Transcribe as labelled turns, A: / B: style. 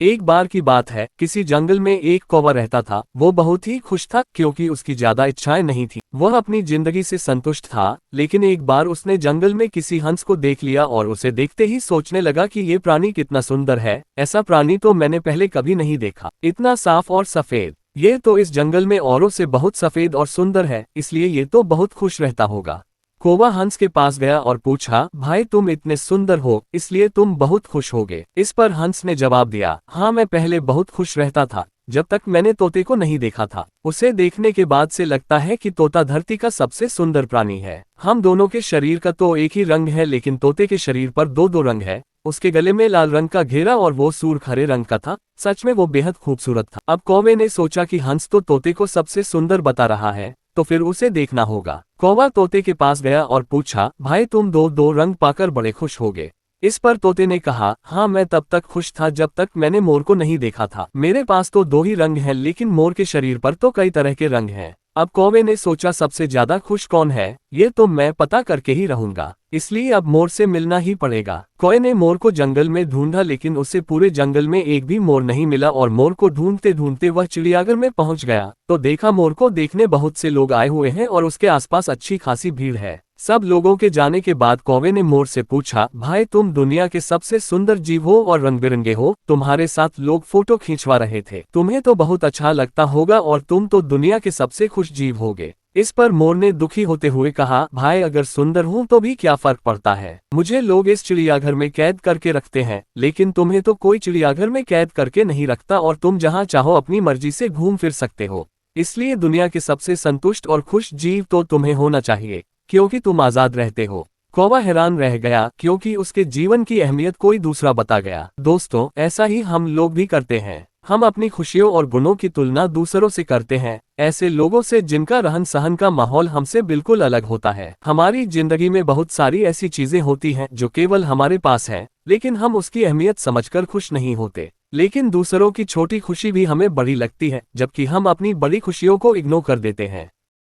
A: एक बार की बात है, किसी जंगल में एक कौवा रहता था। वो बहुत ही खुश था क्योंकि उसकी ज्यादा इच्छाएं नहीं थी। वह अपनी जिंदगी से संतुष्ट था। लेकिन एक बार उसने जंगल में किसी हंस को देख लिया और उसे देखते ही सोचने लगा कि ये प्राणी कितना सुंदर है। ऐसा प्राणी तो मैंने पहले कभी नहीं देखा, इतना साफ और सफेद। ये तो इस जंगल में औरों से बहुत सफेद और सुंदर है, इसलिए ये तो बहुत खुश रहता होगा। कौवा हंस के पास गया और पूछा, भाई तुम इतने सुंदर हो, इसलिए तुम बहुत खुश होगे। इस पर हंस ने जवाब दिया, हाँ मैं पहले बहुत खुश रहता था, जब तक मैंने तोते को नहीं देखा था। उसे देखने के बाद से लगता है कि तोता धरती का सबसे सुंदर प्राणी है। हम दोनों के शरीर का तो एक ही रंग है, लेकिन तोते के शरीर पर दो दो रंग है। उसके गले में लाल रंग का घेरा और वो सूर्ख हरे रंग का था। सच में वो बेहद खूबसूरत था। अब कौवे ने सोचा कि हंस तो तोते को सबसे सुंदर बता रहा है, तो फिर उसे देखना होगा। कौवा तोते के पास गया और पूछा, भाई तुम दो दो रंग पाकर बड़े खुश होगे। इस पर तोते ने कहा, हाँ मैं तब तक खुश था जब तक मैंने मोर को नहीं देखा था। मेरे पास तो दो ही रंग हैं, लेकिन मोर के शरीर पर तो कई तरह के रंग हैं। अब कौवे ने सोचा, सबसे ज्यादा खुश कौन है, ये तो मैं पता करके ही रहूंगा, इसलिए अब मोर से मिलना ही पड़ेगा। कौवे ने मोर को जंगल में ढूंढा, लेकिन उसे पूरे जंगल में एक भी मोर नहीं मिला और मोर को ढूंढते ढूंढते वह चिड़ियाघर में पहुंच गया तो देखा मोर को देखने बहुत से लोग आए हुए हैं और उसके आसपास अच्छी खासी भीड़ है। सब लोगों के जाने के बाद कौवे ने मोर से पूछा, भाई तुम दुनिया के सबसे सुंदर जीव हो और रंग बिरंगे हो, तुम्हारे साथ लोग फोटो खींचवा रहे थे, तुम्हें तो बहुत अच्छा लगता होगा और तुम तो दुनिया के सबसे खुश जीव होगे। इस पर मोर ने दुखी होते हुए कहा, भाई अगर सुंदर हूं तो भी क्या फर्क पड़ता है, मुझे लोग इस चिड़ियाघर में कैद करके रखते हैं, लेकिन तुम्हें तो कोई चिड़ियाघर में कैद करके नहीं रखता और तुम जहां चाहो अपनी मर्जी से घूम फिर सकते हो। इसलिए दुनिया के सबसे संतुष्ट और खुश जीव तो तुम्हें होना चाहिए, क्योंकि तुम आजाद रहते हो। कौवा हैरान रह गया क्योंकि उसके जीवन की अहमियत कोई दूसरा बता गया। दोस्तों, ऐसा ही हम लोग भी करते हैं। हम अपनी खुशियों और गुणों की तुलना दूसरों से करते हैं, ऐसे लोगों से जिनका रहन सहन का माहौल हमसे बिल्कुल अलग होता है। हमारी जिंदगी में बहुत सारी ऐसी चीजें होती हैं जो केवल हमारे पास है, लेकिन हम उसकी अहमियत समझकर खुश नहीं होते। लेकिन दूसरों की छोटी खुशी भी हमें बड़ी लगती है, जबकि हम अपनी बड़ी खुशियों को इग्नोर कर देते हैं।